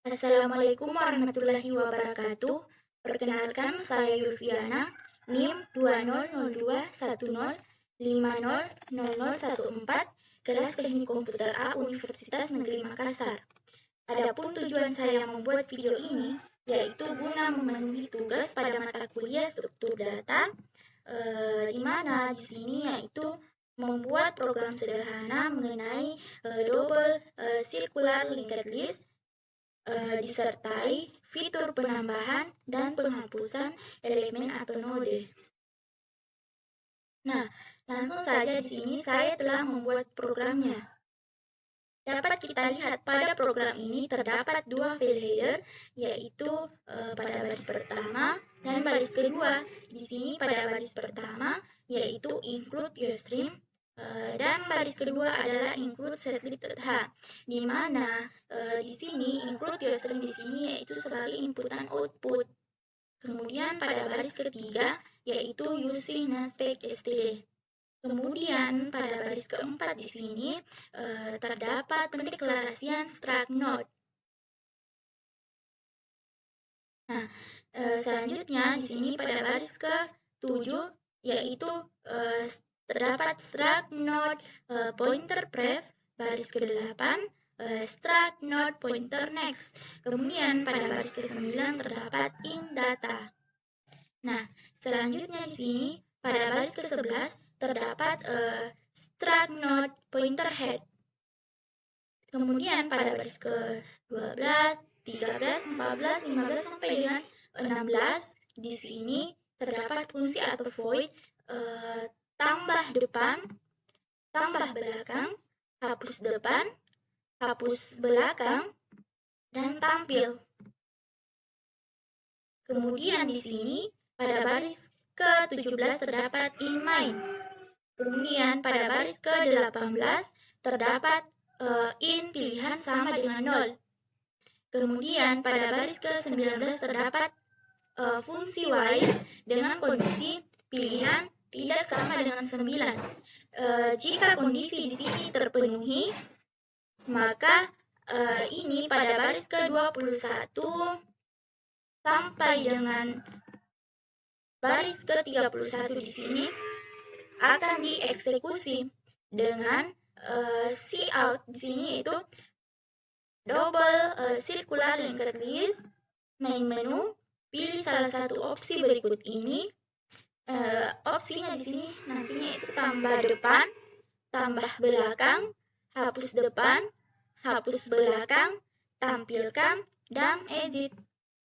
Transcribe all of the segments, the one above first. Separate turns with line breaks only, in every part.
Assalamualaikum warahmatullahi wabarakatuh. Perkenalkan, saya Yulviana, NIM 200210500014, kelas Teknik Komputer A Universitas Negeri Makassar. Adapun tujuan saya membuat video ini, yaitu guna memenuhi tugas pada mata kuliah struktur data, di mana di sini yaitu membuat program sederhana mengenai double circular linked list, disertai fitur penambahan dan penghapusan elemen atau node. Nah, langsung saja di sini saya telah membuat programnya. Dapat kita lihat pada program ini terdapat dua file header, yaitu pada baris pertama dan baris kedua. Di sini pada baris pertama yaitu include your stream, dan baris kedua adalah include setlist.h, di mana di sini include your stream di sini yaitu sebagai input dan output. Kemudian pada baris ketiga yaitu using namespace std. Kemudian pada baris keempat di sini terdapat pendeklarasian struct node. Nah, selanjutnya di sini pada baris ke-7 yaitu terdapat struct node pointer pref, baris ke-8 struct node pointer next. Kemudian pada baris ke-9 terdapat in data. Nah, selanjutnya di sini pada baris ke-11 terdapat struct node pointer head. Kemudian pada baris ke-12, 13, 14, 15 sampai dengan 16 di sini terdapat fungsi atau void tambah depan, tambah belakang, hapus depan, hapus belakang, dan tampil. Kemudian di sini pada baris ke-17 terdapat in main. Kemudian pada baris ke-18 terdapat in pilihan sama dengan 0. Kemudian pada baris ke-19 terdapat fungsi while dengan kondisi pilihan tidak sama dengan 9. Jika kondisi di sini terpenuhi, maka ini pada baris ke-21 sampai dengan baris ke-31 di sini akan dieksekusi dengan cout di sini itu double circular linked list, main menu, pilih salah satu opsi berikut ini. Opsinya di sini nantinya itu tambah depan, tambah belakang, hapus depan, hapus belakang, tampilkan, dan edit,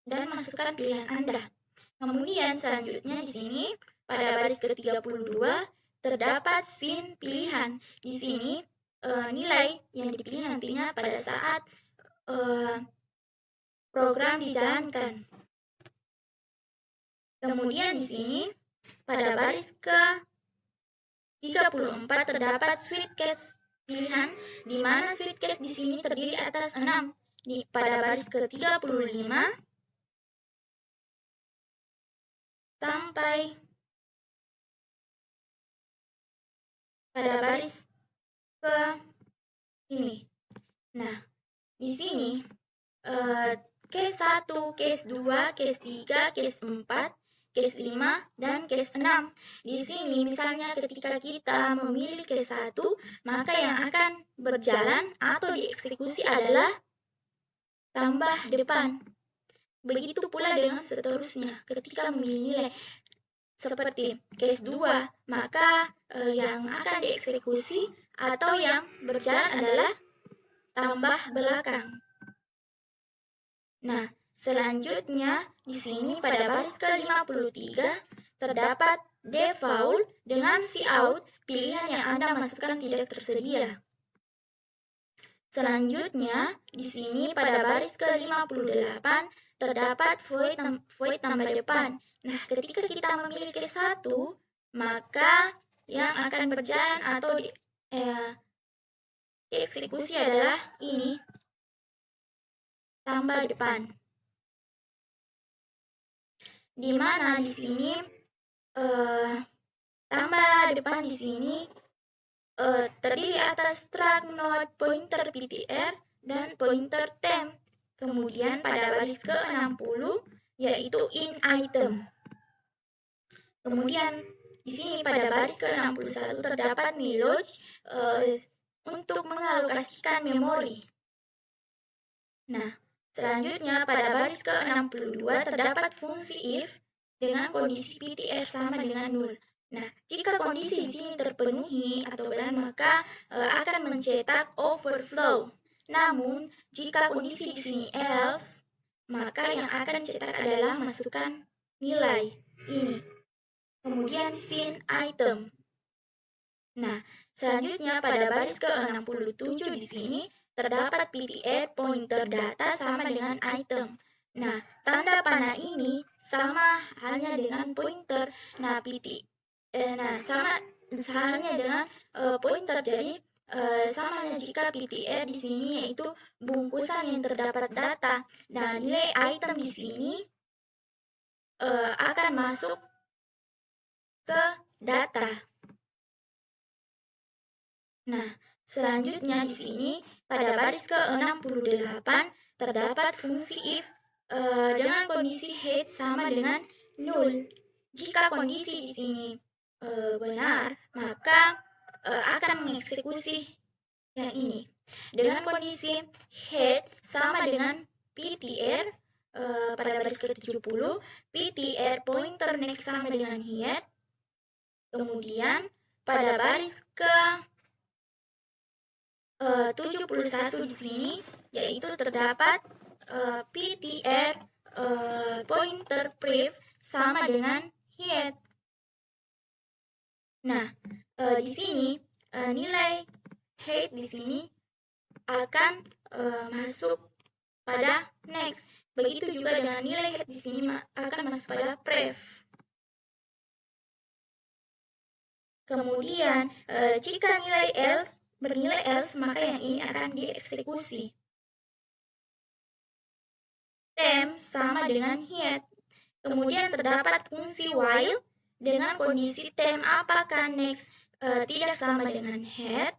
dan masukkan pilihan Anda. Kemudian selanjutnya di sini pada baris ke-32 terdapat scene pilihan. Di sini nilai yang dipilih nantinya pada saat program dijalankan. Kemudian di sini pada baris ke-34 terdapat switch case pilihan, di mana switch case di sini terdiri atas 6. Pada baris ke-35 sampai pada baris ke ini. Nah, di sini case 1, case 2, case 3, case 4, case 5, dan case 6. Di sini misalnya ketika kita memilih case 1, maka yang akan berjalan atau dieksekusi adalah tambah depan. Begitu pula dengan seterusnya. Ketika memilih nilai seperti case 2, maka yang akan dieksekusi atau yang berjalan adalah tambah belakang. Nah, selanjutnya di sini pada baris ke-53 terdapat default dengan cout, pilihan yang Anda masukkan tidak tersedia. Selanjutnya di sini pada baris ke-58 terdapat void tambah depan. Nah, ketika kita memilih case 1, maka yang akan berjalan atau dieksekusi adalah ini, tambah depan. Di mana di sini tambah depan di sini terdiri atas struct node pointer ptr dan pointer temp. Kemudian pada baris ke-60 yaitu in item. Kemudian di sini pada baris ke-61 terdapat malloc untuk mengalokasikan memori. Nah, selanjutnya pada baris ke-62 terdapat fungsi if dengan kondisi PTR sama dengan 0. Nah, jika kondisi di sini terpenuhi atau benar, maka akan mencetak overflow. Namun, jika kondisi di sini else, maka yang akan cetak adalah masukkan nilai ini. Kemudian sin item. Nah, selanjutnya pada baris ke-67 di sini terdapat PTR pointer data sama dengan item. Nah, tanda panah ini sama halnya dengan pointer. Nah, sama halnya dengan pointer. Jadi sama halnya jika PTR di sini yaitu bungkusan yang terdapat data. Nah, nilai item di sini akan masuk ke data. Nah, selanjutnya di sini pada baris ke-68 terdapat fungsi if dengan kondisi head sama dengan 0. Jika kondisi di sini benar, maka akan mengeksekusi yang ini. Dengan kondisi head sama dengan PTR pada baris ke-70, PTR pointer next sama dengan head. Kemudian pada baris ke-71 di sini yaitu terdapat PTR pointer pref sama dengan head. Nah, di sini nilai head di sini akan masuk pada next. Begitu juga dengan nilai head di sini akan masuk pada pref. Kemudian, jika nilai else bernilai else, maka yang ini akan dieksekusi. Temp sama dengan head. Kemudian terdapat fungsi while dengan kondisi temp apakah next tidak sama dengan head.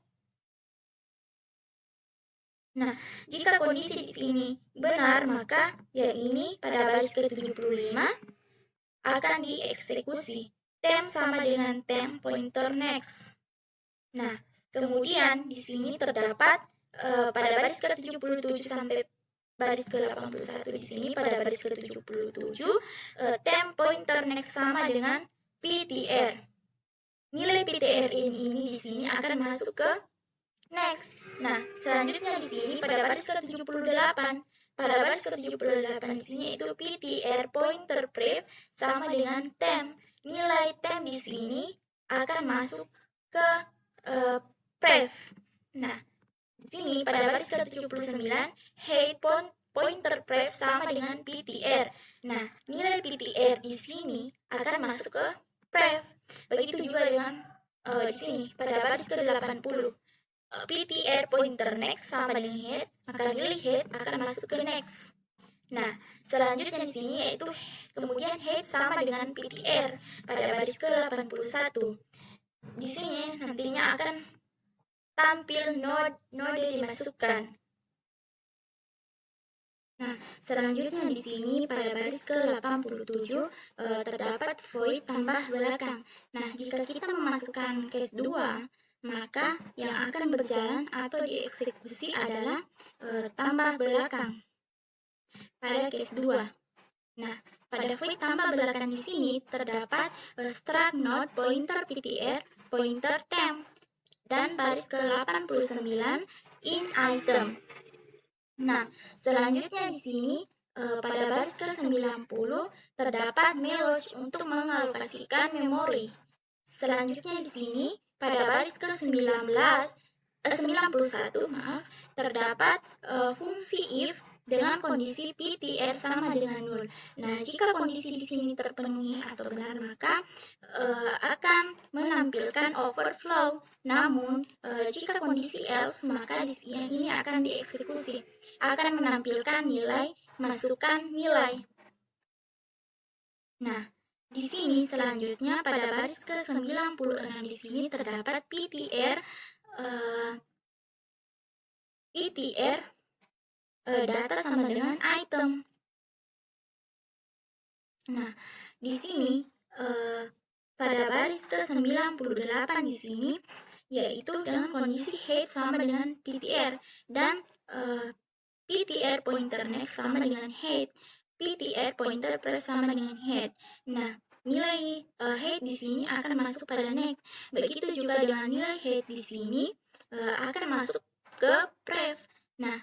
Nah, jika kondisi di sini benar, maka yang ini pada baris ke-75 akan dieksekusi. Temp sama dengan temp pointer next. Nah, kemudian di sini terdapat pada baris ke-77 sampai baris ke-81 di sini pada baris ke-77 temp pointer next sama dengan PTR. Nilai PTR ini di sini akan masuk ke next. Nah, selanjutnya di sini pada baris ke-78, pada baris ke-78 di sini itu PTR pointer pref sama dengan temp. Nilai temp di sini akan masuk ke pref. Nah, di sini pada baris ke-79 head pointer pref sama dengan PTR. Nah, nilai PTR di sini akan masuk ke pref. Begitu juga dengan di sini pada baris ke-80 PTR pointer next sama dengan head, maka nilai head akan masuk ke next. Nah, selanjutnya di sini yaitu kemudian head sama dengan PTR pada baris ke-81. Di sini nantinya akan tampil node dimasukkan. Nah, selanjutnya di sini pada baris ke-87 terdapat void tambah belakang. Nah, jika kita memasukkan case 2, maka yang akan berjalan atau dieksekusi adalah tambah belakang pada case 2. Nah, pada void tambah belakang di sini terdapat struct node pointer PTR pointer temp dan baris ke-89 in item. Nah, selanjutnya di sini pada baris ke-90 terdapat malloc untuk mengalokasikan memori. Selanjutnya di sini pada baris ke-91 terdapat fungsi if dengan kondisi PTR sama dengan 0. Nah, jika kondisi di sini terpenuhi atau benar, maka akan menampilkan overflow. Namun, jika kondisi else, maka di sini ini akan dieksekusi. Akan menampilkan nilai, masukkan nilai. Nah, di sini selanjutnya pada baris ke-96 di sini terdapat PTR data sama dengan item. Nah, di sini pada baris ke-98 di sini yaitu dengan kondisi head sama dengan PTR dan PTR pointer next sama dengan head, PTR pointer press sama dengan head. Nah, nilai head di sini akan masuk pada next. Begitu juga dengan nilai head di sini akan masuk ke pref. Nah,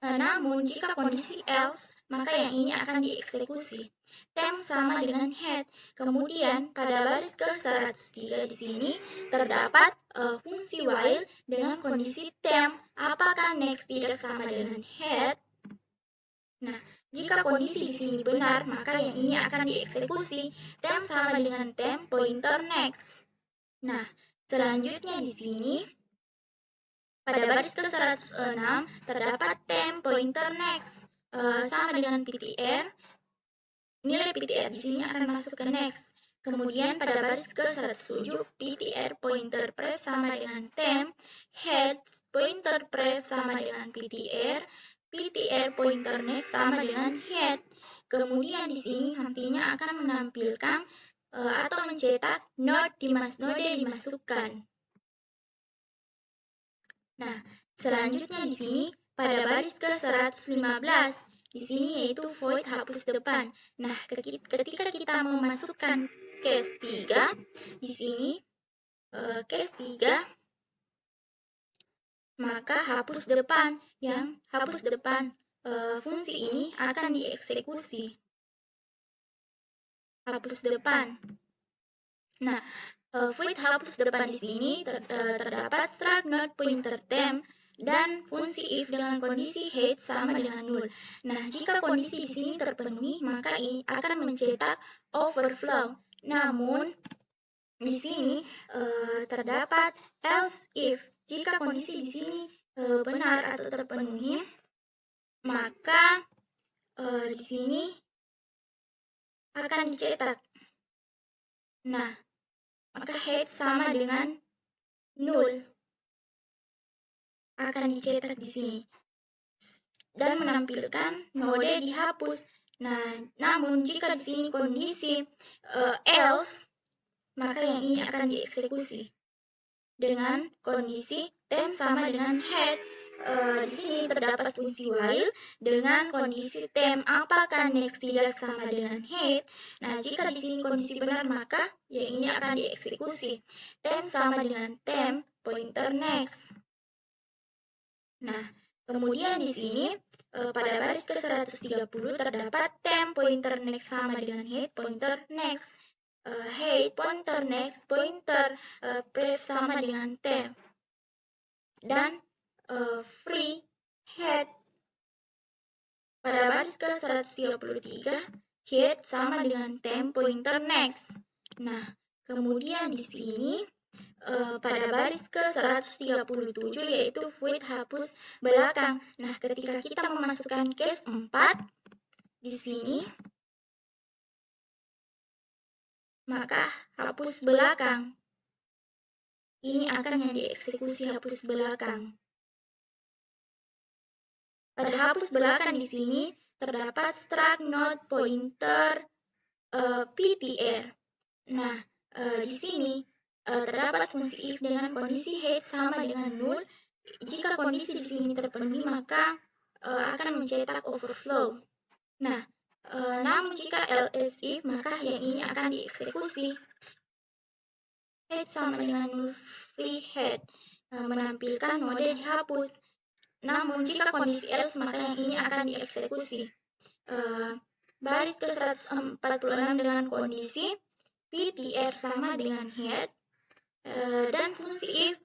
namun jika kondisi else, maka yang ini akan dieksekusi. Temp sama dengan head. Kemudian pada baris ke-103 di sini terdapat fungsi while dengan kondisi temp. Apakah next tidak sama dengan head? Nah, jika kondisi di sini benar, maka yang ini akan dieksekusi. Temp sama dengan temp pointer next. Nah, selanjutnya di sini pada baris ke-106 terdapat temp pointer next sama dengan PTR. Nilai PTR di sini akan masuk ke next. Kemudian pada baris ke-107 PTR pointer press sama dengan temp, head pointer press sama dengan PTR, PTR pointer next sama dengan head. Kemudian di sini nantinya akan menampilkan atau mencetak node dimasukkan. Nah, selanjutnya di sini pada baris ke-115, di sini yaitu void hapus depan. Nah, ketika kita memasukkan case 3, di sini case 3, maka hapus depan fungsi ini akan dieksekusi. Hapus depan. Nah, void hapus depan di sini terdapat struct node pointer temp dan fungsi if dengan kondisi head sama dengan null. Nah, jika kondisi di sini terpenuhi, maka ini akan mencetak overflow. Namun, di sini terdapat else if. Jika kondisi di sini benar atau terpenuhi, maka di sini akan dicetak. Nah, maka head sama dengan null akan dicetak di sini dan menampilkan node dihapus. Nah, namun jika di sini kondisi else, maka yang ini akan dieksekusi dengan kondisi temp sama dengan head. Di sini terdapat fungsi while dengan kondisi temp apakah next tidak sama dengan head. Nah, jika di sini kondisi benar, maka yang ini akan dieksekusi. Temp sama dengan temp pointer next. Nah, kemudian di sini pada baris ke-130 terdapat temp pointer next sama dengan head pointer next. Head pointer next pointer pref sama dengan temp. Dan free head pada baris ke-133 head sama dengan temp pointer next. Nah, kemudian di sini pada baris ke-137 yaitu void hapus belakang. Nah, ketika kita memasukkan case 4 di sini, maka hapus belakang ini akan yang dieksekusi hapus belakang. Pada hapus belakang di sini terdapat struct node pointer PTR. Nah, di sini terdapat fungsi if dengan kondisi head sama dengan null. Jika kondisi di sini terpenuhi, maka akan mencetak overflow. Nah, namun jika else if, maka yang ini akan dieksekusi. Head sama dengan null free head menampilkan node dihapus. Namun jika kondisi else, maka yang ini akan dieksekusi. Baris ke-146 dengan kondisi PTR sama dengan head dan fungsi if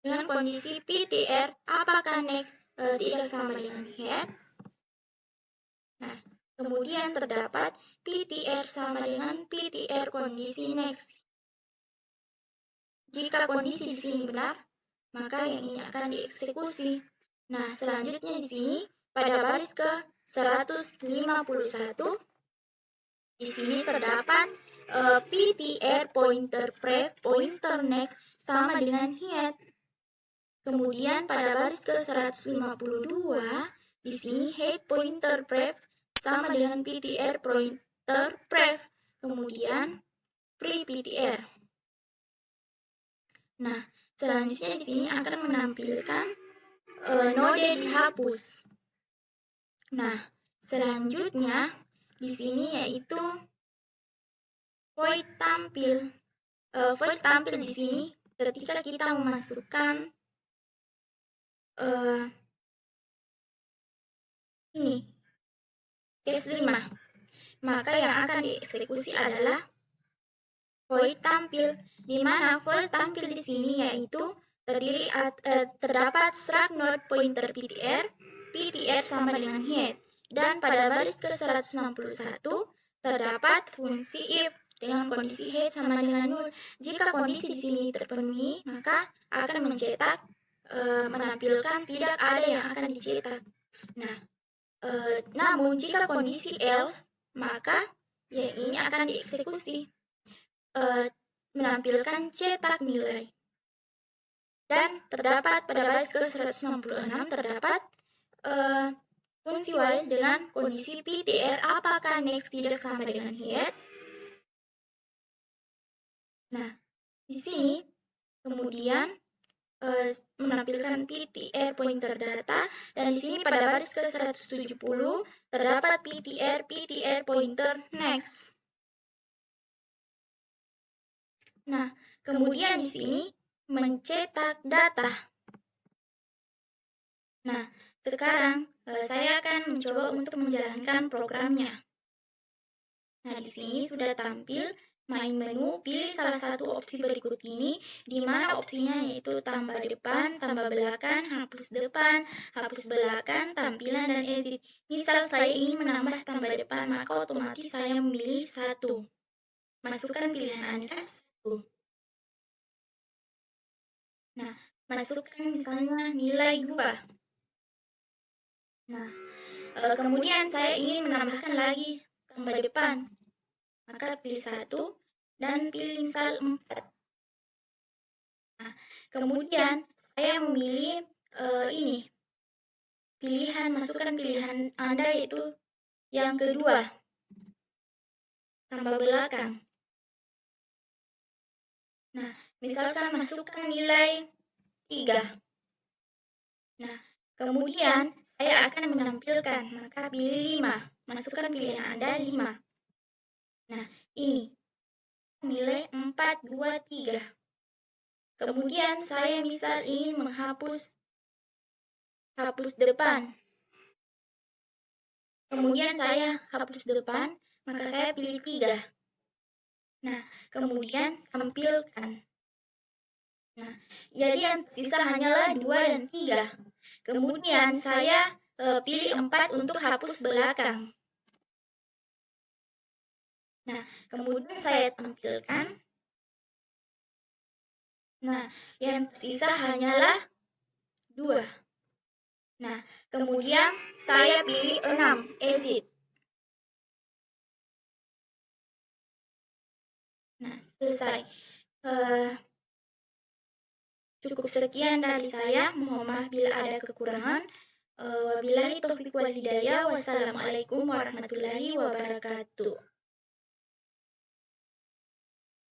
dengan kondisi PTR apakah next tidak sama dengan head. Nah, kemudian terdapat PTR sama dengan PTR kondisi next. Jika kondisi di sini benar, maka yang ini akan dieksekusi. Nah, selanjutnya di sini pada baris ke-151 di sini terdapat PTR pointer pref pointer next sama dengan head. Kemudian pada baris ke-152 di sini head pointer pref sama dengan ptr pointer pref, kemudian pre ptr. Nah, selanjutnya di sini akan menampilkan node dihapus. Nah, selanjutnya di sini yaitu void tampil. Void tampil di sini ketika kita memasukkan ini case 5, maka yang akan dieksekusi adalah void tampil, di mana void tampil di sini yaitu terdapat struct node pointer ptr, ptr sama dengan head, dan pada baris ke-161 terdapat fungsi if dengan kondisi head sama dengan null. Jika kondisi di sini terpenuhi, maka akan mencetak menampilkan tidak ada yang akan dicetak. Nah, namun jika kondisi else, maka yang ini akan dieksekusi menampilkan cetak nilai. Dan terdapat pada baris ke-166 terdapat fungsi while dengan kondisi ptr apakah next tidak sama dengan head. Nah, di sini kemudian menampilkan ptr pointer data, dan di sini pada baris ke-170 terdapat ptr pointer next. Nah, kemudian di sini mencetak data. Nah, sekarang saya akan mencoba untuk menjalankan programnya. Nah, di sini sudah tampil main menu, pilih salah satu opsi berikut ini, di mana opsinya yaitu tambah depan, tambah belakang, hapus depan, hapus belakang, tampilan, dan exit. Misal saya ingin menambah tambah depan, maka otomatis saya memilih 1. Masukkan pilihan Anda 1. Nah, masukkan misalnya nilai 2. Nah, kemudian saya ingin menambahkan lagi tambah depan, maka pilih 1 dan pilih misal 4. Nah, kemudian saya memilih ini masukkan pilihan Anda yaitu yang kedua, tambah belakang. Nah, misalkan masukkan nilai 3. Nah, kemudian saya akan menampilkan, maka pilih 5, masukkan pilihan Anda 5. Nah, ini nilai 4, 2, 3. Kemudian saya misal ingin menghapus depan. Kemudian saya hapus depan, maka saya pilih 3. Nah, kemudian tampilkan. Nah, jadi yang tersisa hanyalah 2 dan 3. Kemudian saya pilih 4 untuk hapus belakang. Nah, kemudian saya tampilkan. Nah, yang tersisa hanyalah 2. Nah, kemudian saya pilih 6, exit. Nah, selesai. Cukup sekian dari saya. Mohon maaf bila ada kekurangan. Wabillahi taufiq wal hidayah. Wassalamualaikum warahmatullahi wabarakatuh.